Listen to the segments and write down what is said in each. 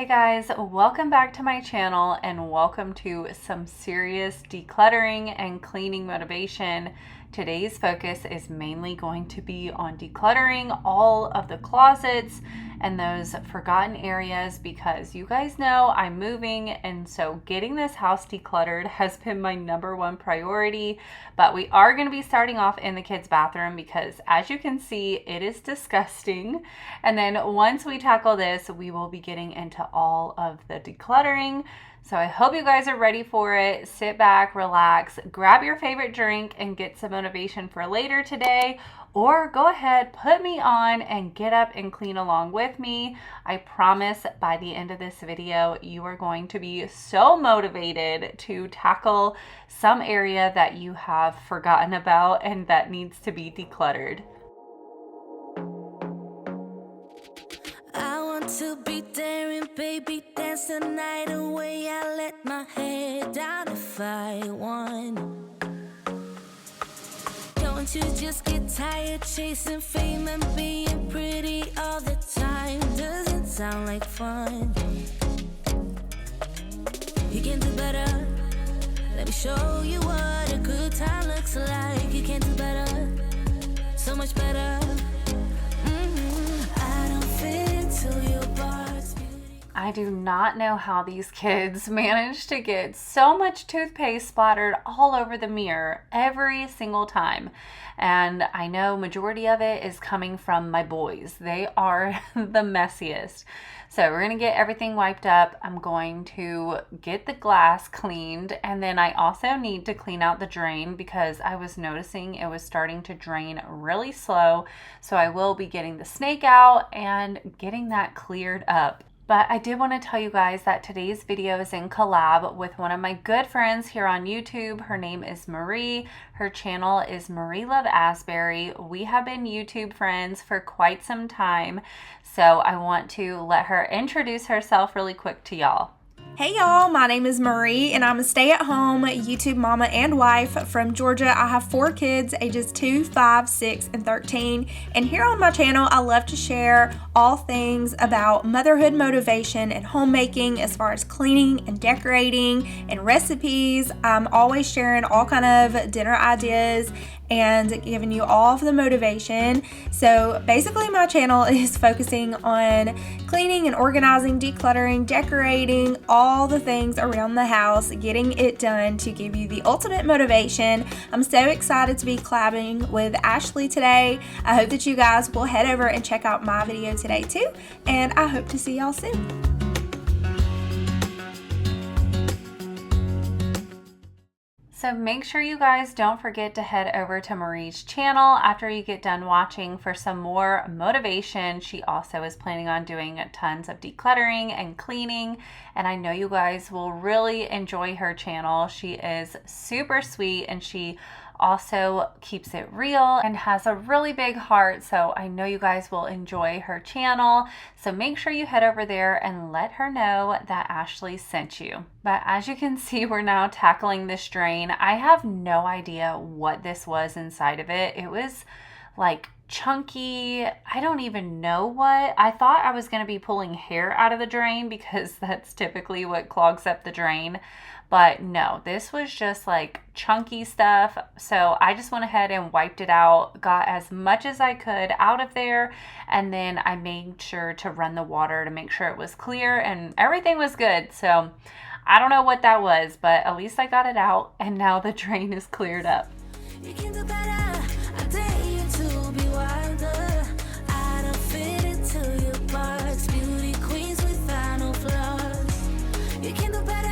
Hey guys, welcome back to my channel and welcome to some serious decluttering and cleaning motivation. Today's focus is mainly going to be on decluttering all of the closets and those forgotten areas because you guys know I'm moving, and so getting this house decluttered has been my #1 priority. But we are going to be starting off in the kids' bathroom because, as you can see, it is disgusting. And then once we tackle this, we will be getting into all of the decluttering. So I hope you guys are ready for it. Sit back, relax, grab your favorite drink, and get some motivation for later today. Or go ahead, put me on and get up and clean along with me. I promise by the end of this video, you are going to be so motivated to tackle some area that you have forgotten about and that needs to be decluttered. I want to be daring, baby, dance the night away. I let my head down if I won. Don't you just get tired chasing fame and being pretty all the time? Doesn't sound like fun. You can do better. Let me show you what a good time looks like. You can do better, so much better. I don't fit into your box. I do not know how these kids manage to get so much toothpaste splattered all over the mirror every single time. And I know majority of it is coming from my boys. They are the messiest. So we're going to get everything wiped up. I'm going to get the glass cleaned. And then I also need to clean out the drain because I was noticing it was starting to drain really slow. So I will be getting the snake out and getting that cleared up. But I did want to tell you guys that today's video is in collab with one of my good friends here on YouTube. Her name is Marie. Her channel is Marie Love Asbury. We have been YouTube friends for quite some time. So I want to let her introduce herself really quick to y'all. Hey y'all, my name is Marie and I'm a stay-at-home YouTube mama and wife from Georgia. I have 4 kids, ages 2, 5, 6, and 13. And here on my channel, I love to share all things about motherhood motivation and homemaking as far as cleaning and decorating and recipes. I'm always sharing all kind of dinner ideas and giving you all of the motivation. So basically my channel is focusing on cleaning and organizing, decluttering, decorating, all the things around the house, getting it done to give you the ultimate motivation. I'm so excited to be collabing with Ashley today. I hope that you guys will head over and check out my video today too, and I hope to see y'all soon. So make sure you guys don't forget to head over to Marie's channel after you get done watching for some more motivation. She also is planning on doing tons of decluttering and cleaning, and I know you guys will really enjoy her channel. She is super sweet and she also keeps it real and has a really big heart, so I know you guys will enjoy her channel. So make sure you head over there and let her know that Ashley sent you. But as you can see, we're now tackling this drain. I have no idea what this was inside of it. It was like chunky. I don't even know what. I thought I was going to be pulling hair out of the drain because that's typically what clogs up the drain. But no, this was just like chunky stuff. So I just went ahead and wiped it out, got as much as I could out of there. And then I made sure to run the water to make sure it was clear and everything was good. So I don't know what that was, but at least I got it out and now the drain is cleared up. You can do better. I dare you to be wilder. I don't fit into your box. Beauty queens without no flaws. You can do better.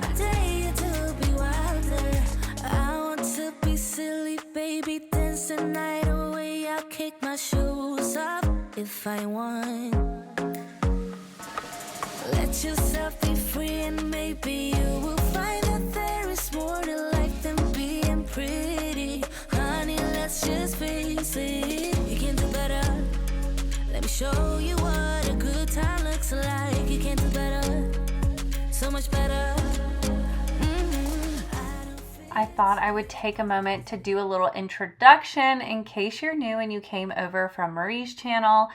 I dare you to be wilder. I want to be silly, baby, dance the night away. I'll kick my shoes off if I want. Let yourself be free and maybe you will find that there is more to life than being pretty. Honey, let's just face it. You can do better. Let me show you what a good time looks like. You can do better, so much better. I thought I would take a moment to do a little introduction in case you're new and you came over from Marie's channel.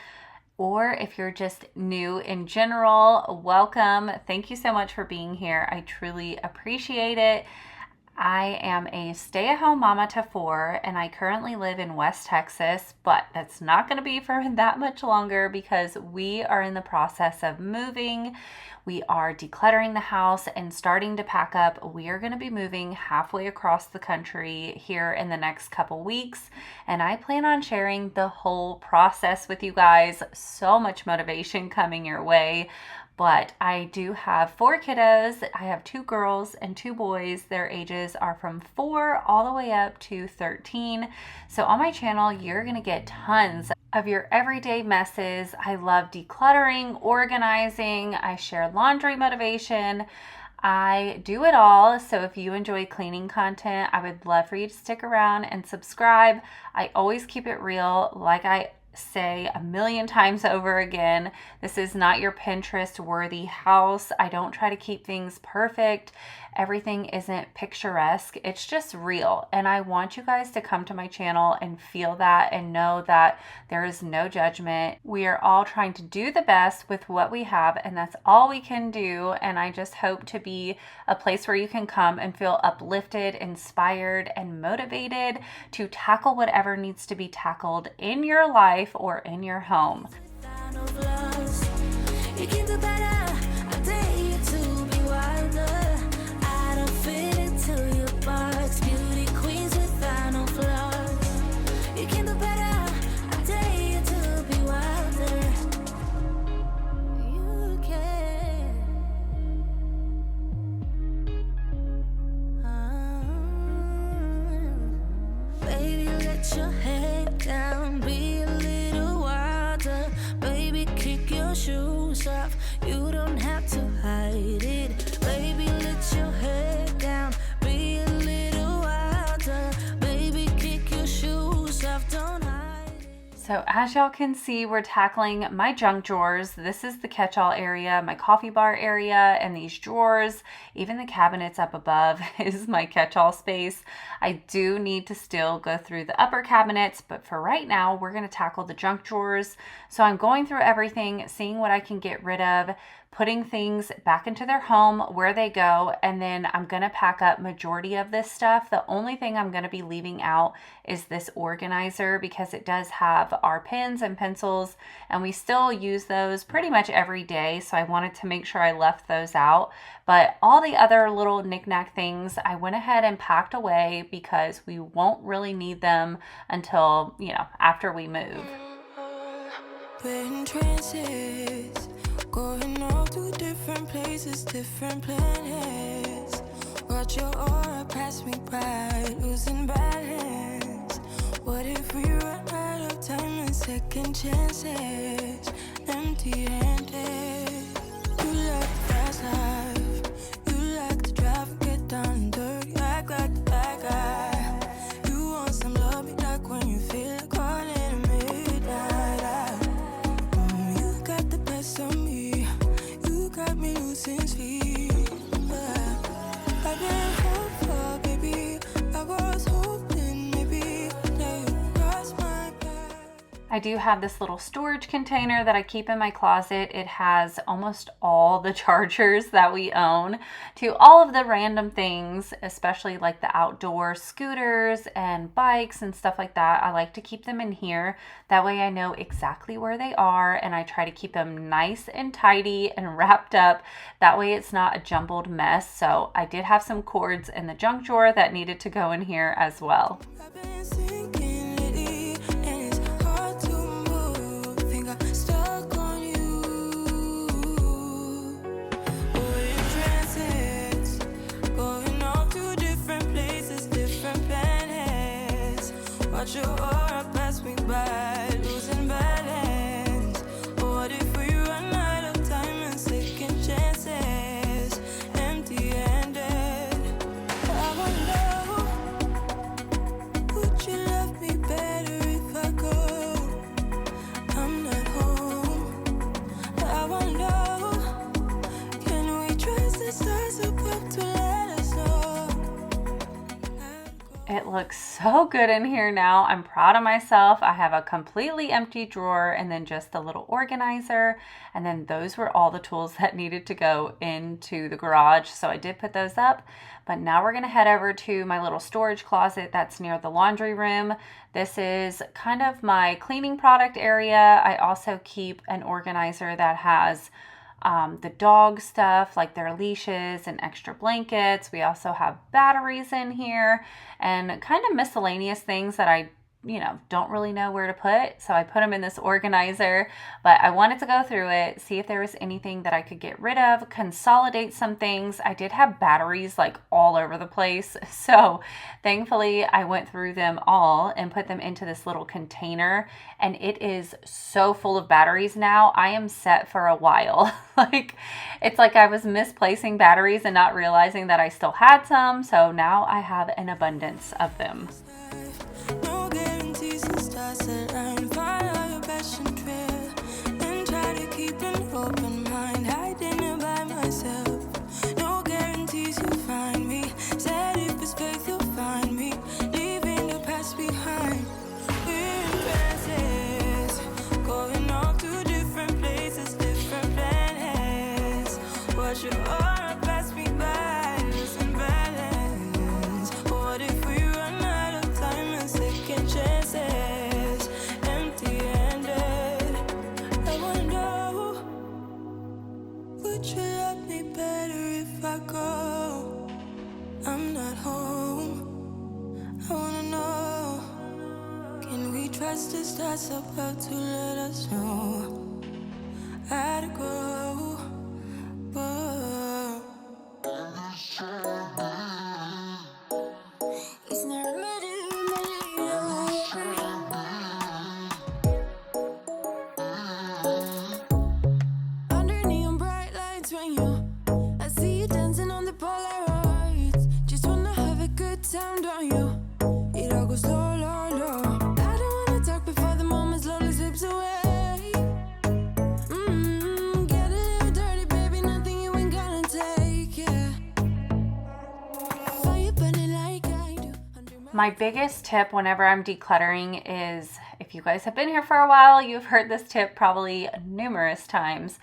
or if you're just new in general, welcome. Thank you so much for being here. I truly appreciate it. I am a stay-at-home mama to 4, and I currently live in West Texas, but that's not going to be for that much longer because we are in the process of moving. We are decluttering the house and starting to pack up. We are going to be moving halfway across the country here in the next couple weeks, and I plan on sharing the whole process with you guys. So much motivation coming your way. But I do have 4 kiddos. I have 2 girls and 2 boys. Their ages are from 4 all the way up to 13. So on my channel, you're going to get tons of your everyday messes. I love decluttering, organizing. I share laundry motivation. I do it all. So if you enjoy cleaning content, I would love for you to stick around and subscribe. I always keep it real. Like I say a million times over again, this is not your Pinterest worthy house. I don't try to keep things perfect. Everything isn't picturesque. It's just real. And I want you guys to come to my channel and feel that and know that there is no judgment. We are all trying to do the best with what we have, and that's all we can do. And I just hope to be a place where you can come and feel uplifted, inspired, and motivated to tackle whatever needs to be tackled in your life or in your home. You can do better. I dare you to be wilder. I don't fit into your box. Beauty queens without no flaws. You can do better. I dare you to be wilder. You can. Baby, let your head down. Be a little wilder. Baby, kick your shoes off. You don't have to hide it. Baby, let your head down. Be a little wilder. Baby, kick your shoes off. Don't hide it. So as y'all can see, we're tackling my junk drawers. This is the catch-all area, my coffee bar area, and these drawers. Even the cabinets up above is my catch-all space. I do need to still go through the upper cabinets, but for right now, we're going to tackle the junk drawers. So I'm going through everything, seeing what I can get rid of, putting things back into their home where they go, and then I'm going to pack up majority of this stuff. The only thing I'm going to be leaving out is this organizer because it does have our pens and pencils, and we still use those pretty much every day, so I wanted to make sure I left those out. But all the other little knick-knack things I went ahead and packed away because we won't really need them until, after we move. We're in trances, going all to different places, different planets. Watch your aura pass me by, losing balance. What if we run out of time and second chances? Empty-handed. You like the fast life, you like to drive, get down and dirty, act like the bad guy. You want some love, me like when you feel like calling at midnight. You got the best of me, you got me losing sleep. I've been hopeful, baby, I was hoping maybe that you crossed my path. I do have this little storage container that I keep in my closet. It has almost all the chargers that we own to all of the random things, especially like the outdoor scooters and bikes and stuff like that. I like to keep them in here. That way I know exactly where they are, and I try to keep them nice and tidy and wrapped up. That way it's not a jumbled mess. So I did have some cords in the junk drawer that needed to go in here as well. I've been sinking lately, and it's hard to move. Think I'm stuck on you. We're in trances, going off to different places, different planets. Watch your aura pass me by, losing balance. What if we run out of time and second chances? Empty-handed. I wonder, would you love me better if I go? I'm not home. I wonder, can we trust the stars above to let us know? It looks so good in here now. I'm proud of myself. I have a completely empty drawer and then just the little organizer. And then those were all the tools that needed to go into the garage. So I did put those up. But now we're going to head over to my little storage closet that's near the laundry room. This is kind of my cleaning product area. I also keep an organizer that has the dog stuff like their leashes and extra blankets. We also have batteries in here and kind of miscellaneous things that I don't really know where to put. So I put them in this organizer, but I wanted to go through it, see if there was anything that I could get rid of, consolidate some things. I did have batteries like all over the place. So thankfully I went through them all and put them into this little container, and it is so full of batteries now. I am set for a while. It's like I was misplacing batteries and not realizing that I still had some. So now I have an abundance of them. No guarantees and stars align. Follow your passion trail and try to keep an open mind. Hiding it by myself. No guarantees you'll find me. Said if it's faith you'll find me. Leaving the past behind. We're in places, going off to different places, different planets. Watch your aura pass me by, losing balance. What if we run out of time and second chances, empty-handed? I wanna know, would you love me better if I go? I'm not home. I wanna know, can we trust the stars about to let us know how to grow? Whoa. It's not a matter. Under neon bright lights when I see you dancing on the Polaroids. Just wanna have a good time, don't you? It all goes low, low, low. I don't wanna talk before the moment slowly slips away. Get a little dirty, baby, nothing you ain't gonna take, yeah. Fire burning like I do. My biggest tip whenever I'm decluttering is, if you guys have been here for a while, you've heard this tip probably numerous times,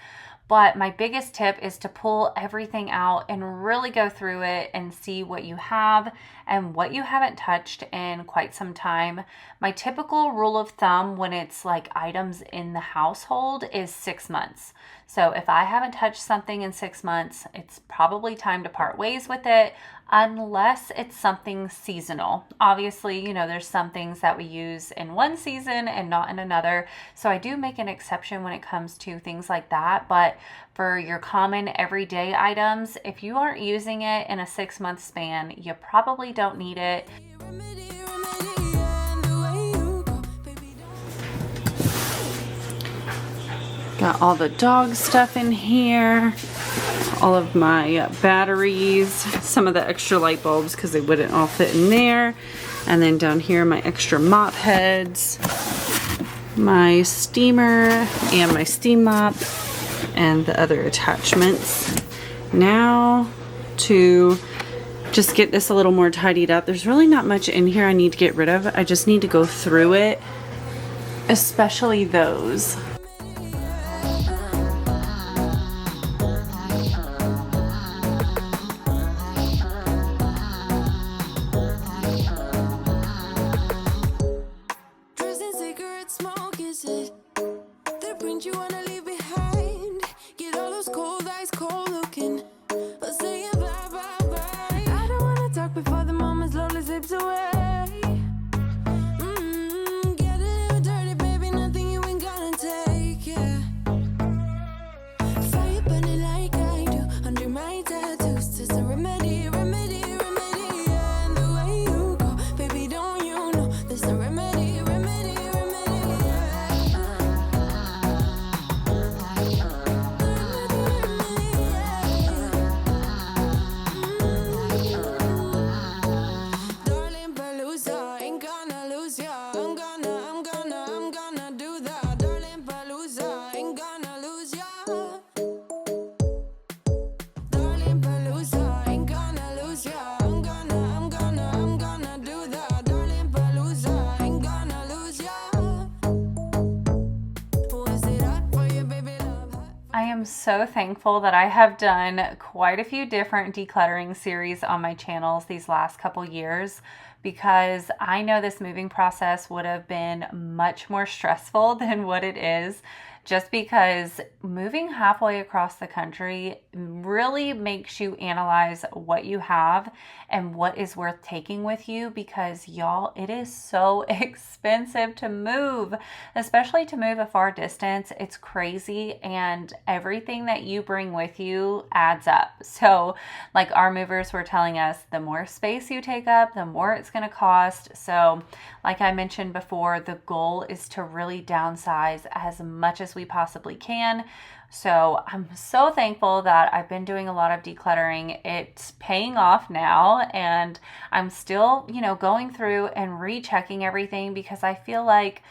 but my biggest tip is to pull everything out and really go through it and see what you have and what you haven't touched in quite some time. My typical rule of thumb when it's like items in the household is 6 months. So if I haven't touched something in 6 months, it's probably time to part ways with it, unless it's something seasonal. Obviously, there's some things that we use in one season and not in another. So I do make an exception when it comes to things like that. But for your common everyday items, if you aren't using it in a 6-month span, you probably don't need it. Got all the dog stuff in here, all of my batteries, some of the extra light bulbs because they wouldn't all fit in there. And then down here, my extra mop heads, my steamer and my steam mop, and the other attachments. Now to just get this a little more tidied up. There's really not much in here I need to get rid of. I just need to go through it, especially those. so thankful that I have done quite a few different decluttering series on my channels these last couple years, because I know this moving process would have been much more stressful than what it is, just because moving halfway across the country really makes you analyze what you have and what is worth taking with you, because y'all, it is so expensive to move, especially to move a far distance. It's crazy, and everything that you bring with you adds up. So like our movers were telling us, the more space you take up, the more it's going to cost. So like I mentioned before, the goal is to really downsize as much as we possibly can. So I'm so thankful that I've been doing a lot of decluttering. It's paying off now, and I'm still, going through and rechecking everything, because I feel like,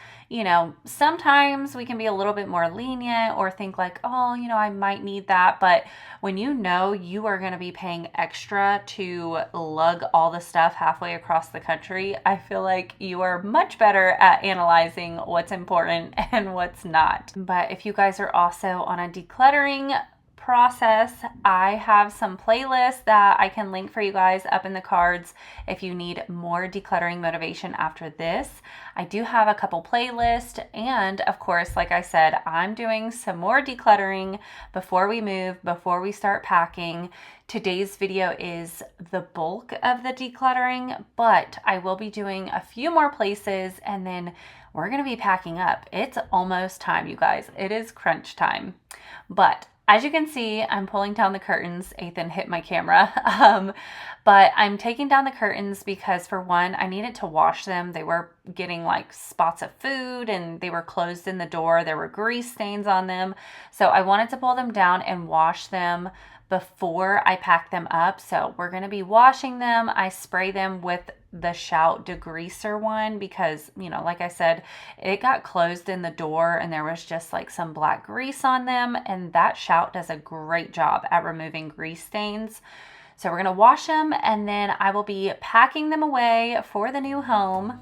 sometimes we can be a little bit more lenient or think like, oh, I might need that. But when you are going to be paying extra to lug all the stuff halfway across the country, I feel like you are much better at analyzing what's important and what's not. But if you guys are also on a decluttering process, I have some playlists that I can link for you guys up in the cards if you need more decluttering motivation after this. I do have a couple playlists, and of course, like I said, I'm doing some more decluttering before we move, before we start packing. Today's video is the bulk of the decluttering, but I will be doing a few more places, and then we're going to be packing up. It's almost time, you guys. It is crunch time. But as you can see, I'm pulling down the curtains. Ethan hit my camera. But I'm taking down the curtains because, for one, I needed to wash them. They were getting like spots of food, and they were closed in the door. There were grease stains on them. So I wanted to pull them down and wash them before I pack them up. So we're going to be washing them. I spray them with the Shout degreaser one because, like I said, it got closed in the door and there was just like some black grease on them, and that Shout does a great job at removing grease stains. So we're going to wash them, and then I will be packing them away for the new home.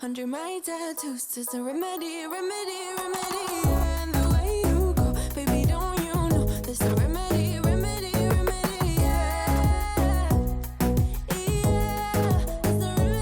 Under my tattoos, there's a remedy, and the way you go, baby, don't you know, there's a remedy, yeah, there's a remedy,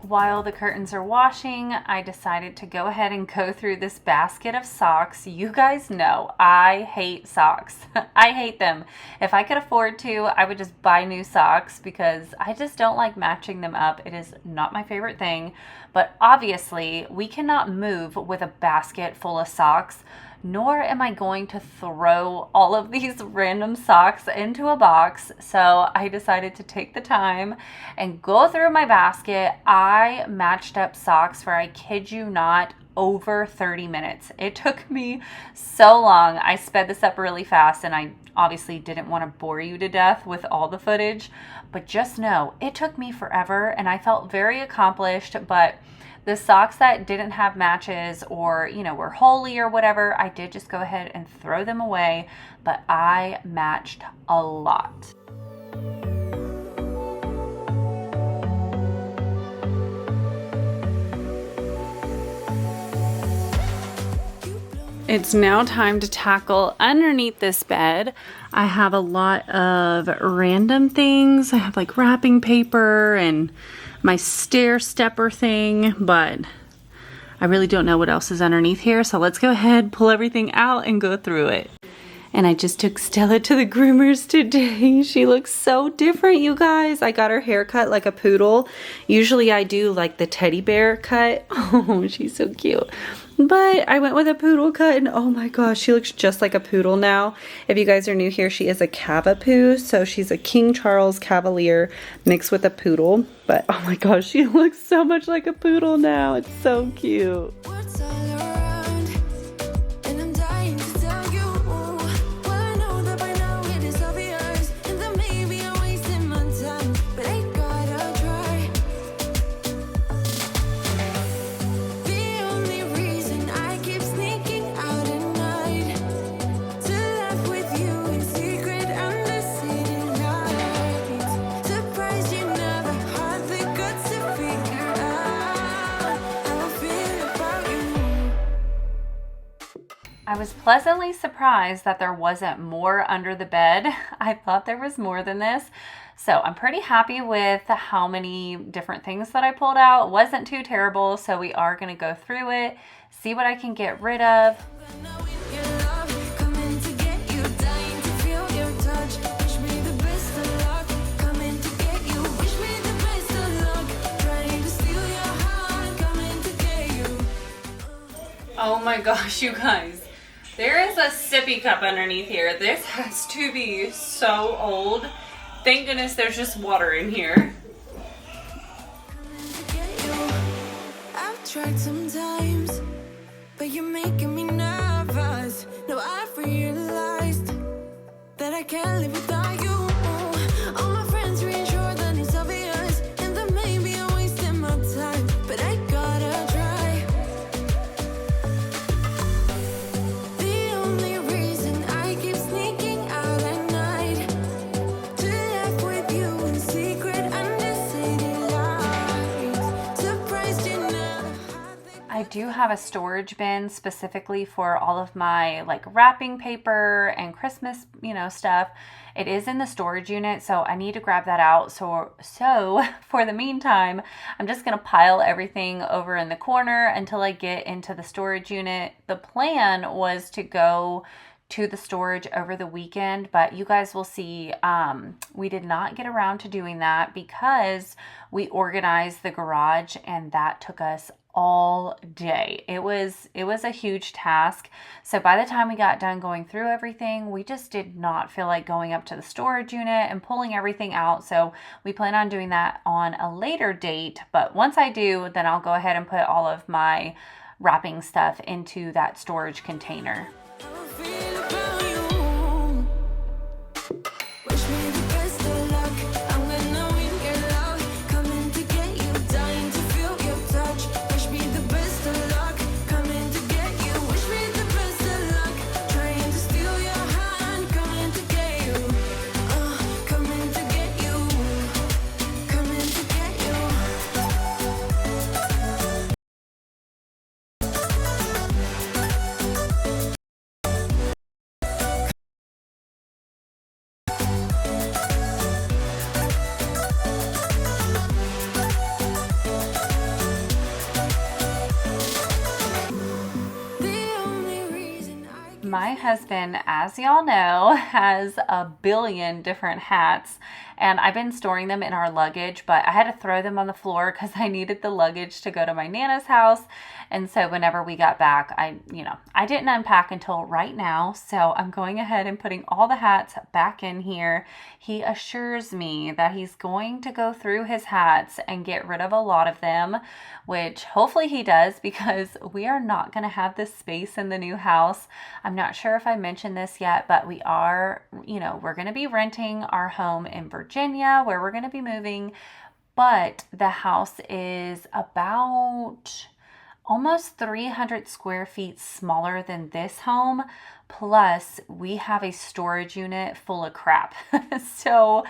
While the curtains are washing, I decided to go ahead and go through this basket of socks. You guys know I hate socks. I hate them. If I could afford to, I would just buy new socks because I just don't like matching them up. It is not my favorite thing. But obviously, we cannot move with a basket full of socks, nor am I going to throw all of these random socks into a box. So I decided to take the time and go through my basket. I matched up socks for, I kid you not, over 30 minutes. It took me so long. I sped this up really fast, and I obviously didn't want to bore you to death with all the footage, but just know it took me forever, and I felt very accomplished. But the socks that didn't have matches or, were holey or whatever, I did just go ahead and throw them away, but I matched a lot. It's now time to tackle underneath this bed. I have a lot of random things. I have like wrapping paper and my stair stepper thing, but I really don't know what else is underneath here. So let's go ahead, pull everything out and go through it. And I just took Stella to the groomers today. She looks so different, you guys. I got her hair cut like a poodle. Usually I do like the teddy bear cut. Oh, she's so cute. But I went with a poodle cut, and oh my gosh, she looks just like a poodle now. If you guys are new here, she is a Cavapoo, so she's a King Charles Cavalier mixed with a poodle. But oh my gosh, she looks so much like a poodle now. It's so cute. What's all around, and I'm dying to tell you. Well, I know that by now it is obvious, and that maybe I'm wasting my time, but I gotta try. I was pleasantly surprised that there wasn't more under the bed. I thought there was more than this. So I'm pretty happy with how many different things that I pulled out. It wasn't too terrible, so we are going to go through it, see what I can get rid of. Oh my gosh, you guys. There is a sippy cup underneath here. This has to be so old. Thank goodness there's just water in here. I've tried sometimes, but you're making me nervous. No, I've realized that I can't live without you. All my friends reassure that it's obvious, and that maybe I'm wasting my time, but I gotta try. The only reason I keep sneaking out at night to laugh with you in secret under city lights. Surprised you never had. I do have a storage bin specifically for all of my like wrapping paper and Christmas, stuff. It is in the storage unit, so I need to grab that out. So for the meantime, I'm just gonna pile everything over in the corner until I get into the storage unit. The plan was to go to the storage over the weekend, but you guys will see we did not get around to doing that because we organized the garage, and that took us all day. It was a huge task. So by the time we got done going through everything, we just did not feel like going up to the storage unit and pulling everything out. So we plan on doing that on a later date. But once I do, then I'll go ahead and put all of my wrapping stuff into that storage container. Feel about you. Wish me the best of luck. I'm gonna win your love. Coming to get you, dying to feel your touch. Wish me the best of luck. Coming to get you. Wish me the best of luck. Trying to steal your hand. Coming to get you. Coming to get you. Coming to get you. The only reason I My husband, as y'all know, has a billion different hats, and I've been storing them in our luggage, but I had to throw them on the floor because I needed the luggage to go to my Nana's house. And so whenever we got back, I didn't unpack until right now. So I'm going ahead and putting all the hats back in here. He assures me that he's going to go through his hats and get rid of a lot of them, which hopefully he does, because we are not going to have this space in the new house. I'm not sure if I mentioned this yet, but we are, we're going to be renting our home in Virginia, where we're going to be moving, but the house is about almost 300 square feet smaller than this home. Plus, we have a storage unit full of crap. So,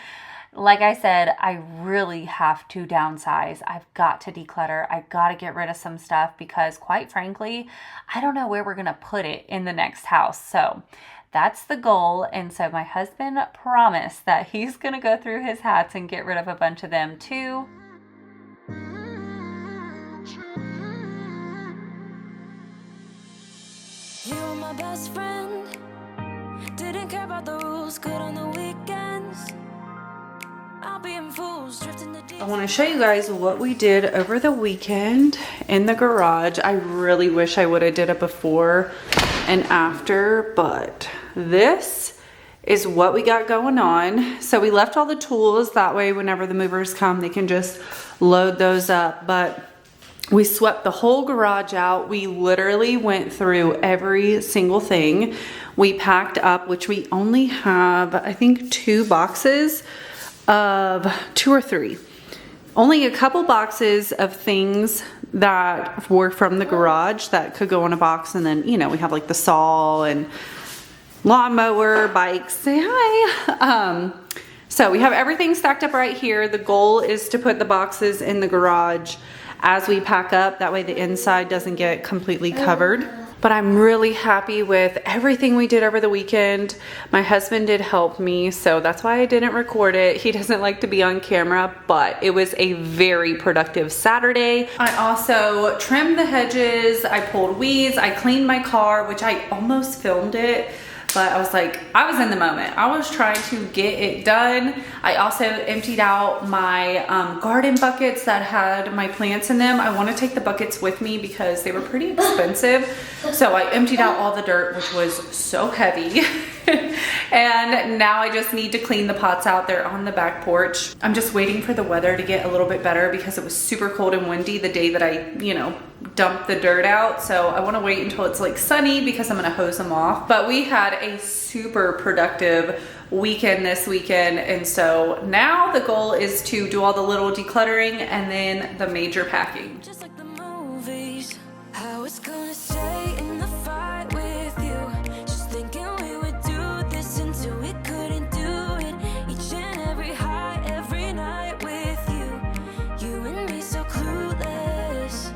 like I said, I really have to downsize. I've got to declutter. I've got to get rid of some stuff because, quite frankly, I don't know where we're going to put it in the next house. So that's the goal. And so my husband promised that he's going to go through his hats and get rid of a bunch of them too. You were my best friend. Didn't care about the rules, good on the weekends. I'll be in fools, drifting the deep. I want to show you guys what we did over the weekend in the garage. I really wish I would have did it before and after, but this is what we got going on. So we left all the tools, that way whenever the movers come, they can just load those up. But we swept the whole garage out. We literally went through every single thing. We packed up, which we only have, I think, 2 boxes of 2 or 3. Only a couple boxes of things that were from the garage that could go in a box. And then, we have like the saw and lawnmower, bikes. Say hi. So we have everything stacked up right here. The goal is to put the boxes in the garage as we pack up. That way the inside doesn't get completely covered. but I'm really happy with everything we did over the weekend. My husband did help me, so that's why I didn't record it. He doesn't like to be on camera, but it was a very productive Saturday. I also trimmed the hedges, I pulled weeds, I cleaned my car, which I almost filmed it, but I was like, I was in the moment. I was trying to get it done. I also emptied out my garden buckets that had my plants in them. I want to take the buckets with me because they were pretty expensive. So I emptied out all the dirt, which was so heavy. And now I just need to clean the pots out there on the back porch. I'm just waiting for the weather to get a little bit better because it was super cold and windy the day that I, dumped the dirt out. So I want to wait until it's like sunny because I'm going to hose them off. But we had a super productive weekend this weekend. And so now the goal is to do all the little decluttering and then the major packing. Just like the movies, I was gonna stay in the fight with you. Just thinking we would do this until we couldn't do it. Each and every high, every night with you. You and me so clueless.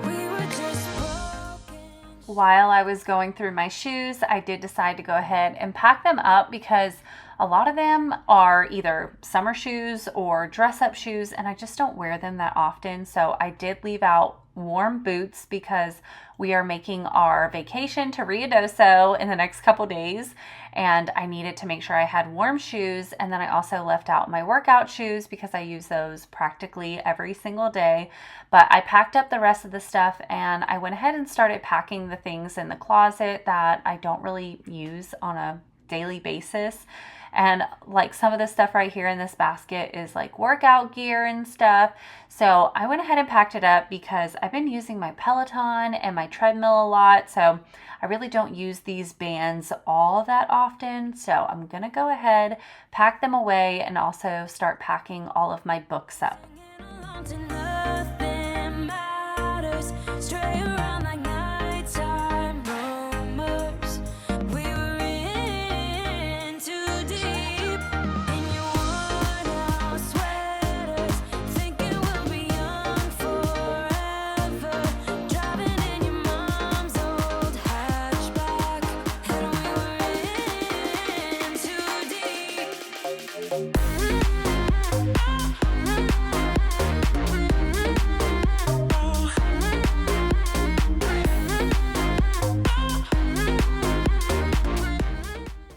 We were just broken. While I was going through my shoes, I did decide to go ahead and pack them up because a lot of them are either summer shoes or dress-up shoes, and I just don't wear them that often. So I did leave out warm boots because we are making our vacation to Ruidoso in the next couple days, and I needed to make sure I had warm shoes. And then I also left out my workout shoes because I use those practically every single day. But I packed up the rest of the stuff and I went ahead and started packing the things in the closet that I don't really use on a daily basis. And like some of the stuff right here in this basket is like workout gear and stuff. So I went ahead and packed it up because I've been using my Peloton and my treadmill a lot. So I really don't use these bands all that often. So I'm going to go ahead, pack them away, and also start packing all of my books up. Alone to nothing matters. Stray around like nighttime rumors. We were in too deep in your worn-out sweaters, thinking we'll be young forever. Driving in your mom's old hatchback, and we were in too deep.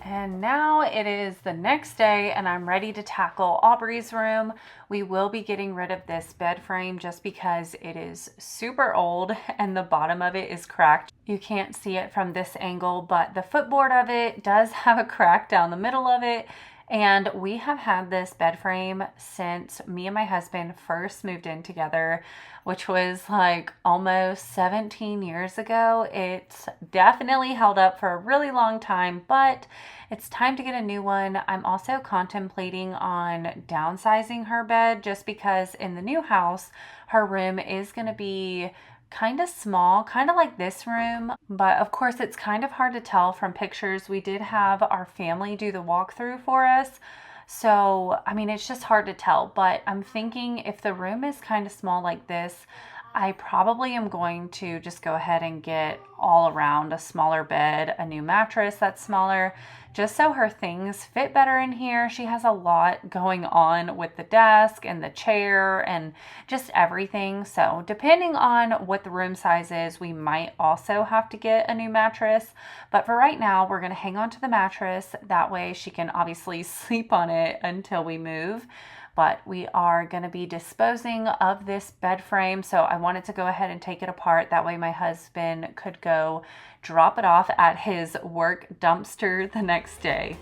And now it is the next day and I'm ready to tackle Aubrey's room. We will be getting rid of this bed frame just because it is super old and the bottom of it is cracked. You can't see it from this angle, but the footboard of it does have a crack down the middle of it. And we have had this bed frame since me and my husband first moved in together, which was like almost 17 years ago. It's definitely held up for a really long time, but it's time to get a new one. I'm also contemplating on downsizing her bed just because in the new house, her room is going to be kind of small, kind of like this room, but of course it's kind of hard to tell from pictures. We did have our family do the walkthrough for us, so I mean it's just hard to tell, but I'm thinking if the room is kind of small like this, I probably am going to just go ahead and get all around a smaller bed, a new mattress that's smaller, just so her things fit better in here. She has a lot going on with the desk and the chair and just everything. So depending on what the room size is, we might also have to get a new mattress. But for right now, we're going to hang on to the mattress. That way she can obviously sleep on it until we move. But we are going to be disposing of this bed frame. So I wanted to go ahead and take it apart. That way my husband could go drop it off at his work dumpster the next day.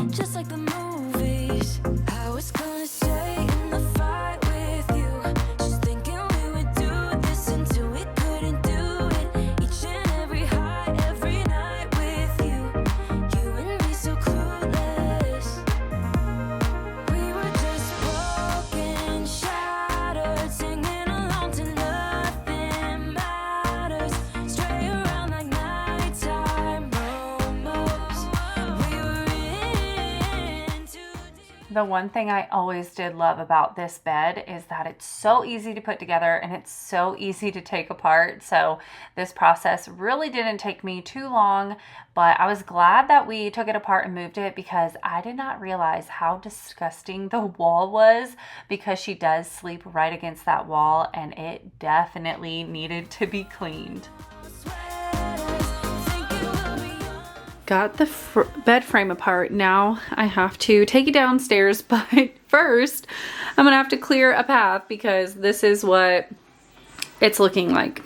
Just like the movies, I was gonna The one thing I always did love about this bed is that it's so easy to put together and it's so easy to take apart. So this process really didn't take me too long, but I was glad that we took it apart and moved it because I did not realize how disgusting the wall was, because she does sleep right against that wall and it definitely needed to be cleaned. Got the bed frame apart. Now I have to take it downstairs, but first I'm gonna have to clear a path because this is what it's looking like,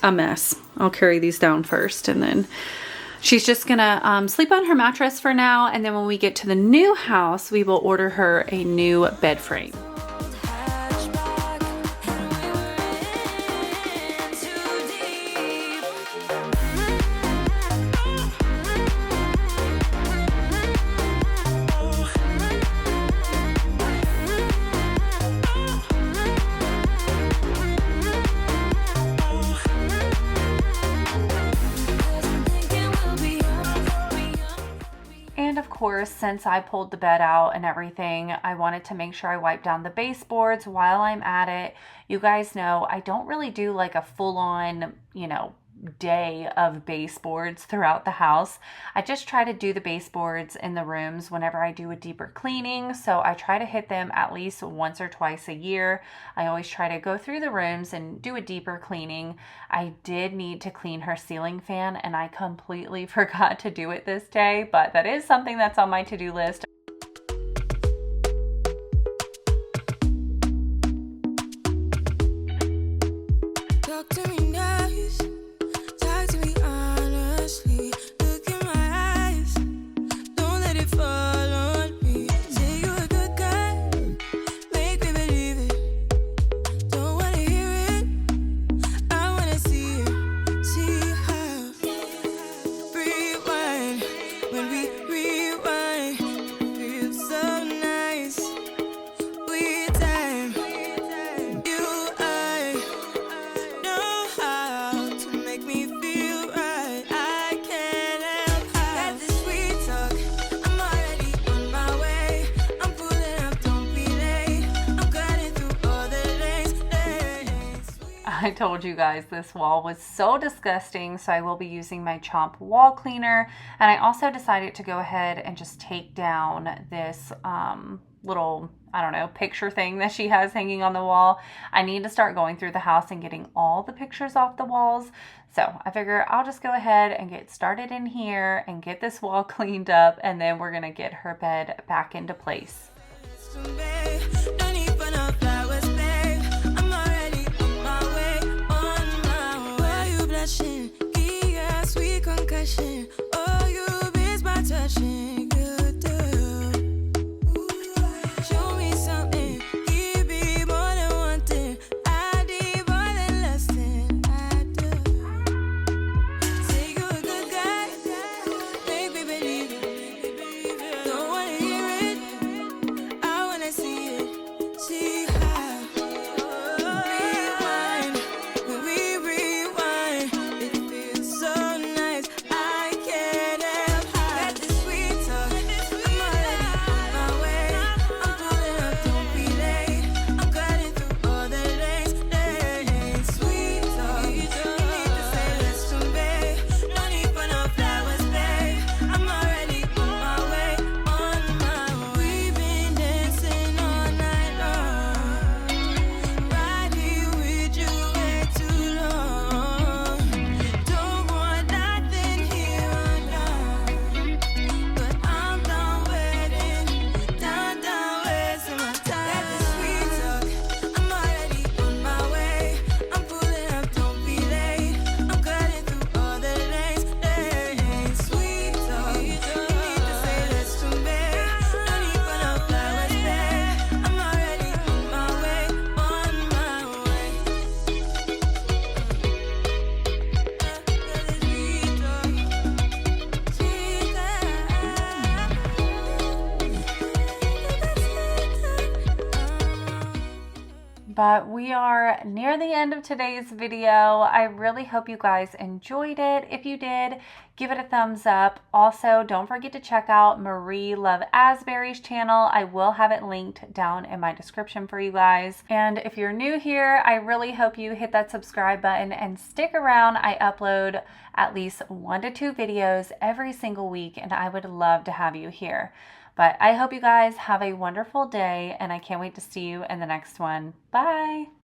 a mess. I'll carry these down first, and then she's just gonna sleep on her mattress for now, and then when we get to the new house we will order her a new bed frame. And of course, since I pulled the bed out and everything, I wanted to make sure I wipe down the baseboards while I'm at it. You guys know I don't really do like a full-on, day of baseboards throughout the house. I just try to do the baseboards in the rooms whenever I do a deeper cleaning. So I try to hit them at least once or twice a year. I always try to go through the rooms and do a deeper cleaning. I did need to clean her ceiling fan and I completely forgot to do it this day, but that is something that's on my to-do list. Talk to me nice, talk to me honestly. Look in my eyes, don't let it fall on me. Say you're a good guy, make me believe it. Don't wanna hear it, I wanna see it. See how rewind, when we rewind, it feels so nice. We time, you I know how to make me feel right. I can't help how this sweet talk. I'm already on my way. I'm pulling up, don't be late. I'm cutting through all the lanes. I told you guys this wall was so disgusting, so I will be using my Chomp wall cleaner. And I also decided to go ahead and just take down this little, I don't know, picture thing that she has hanging on the wall. I need to start going through the house and getting all the pictures off the walls. So I figure I'll just go ahead and get started in here and get this wall cleaned up, and then we're gonna get her bed back into place. No need for no flowers, babe. I'm already on my way, on my way. Why you blushing? Yeah, sweet concussion. Oh, you miss my touching. You do. Show me something. Give me more than one thing. I need more than less than I do. Say you a good guy. Make me believe it. Don't wanna hear it, I wanna see it. See how rewind, when we rewind, it feels so nice. I can't help how got this sweet talk. but we are near the end of today's video. I really hope you guys enjoyed it. If you did, give it a thumbs up. Also, don't forget to check out Marie Love Asbury's channel. I will have it linked down in my description for you guys. And if you're new here, I really hope you hit that subscribe button and stick around. I upload at least 1 to 2 videos every single week, and I would love to have you here. But I hope you guys have a wonderful day, and I can't wait to see you in the next one. Bye!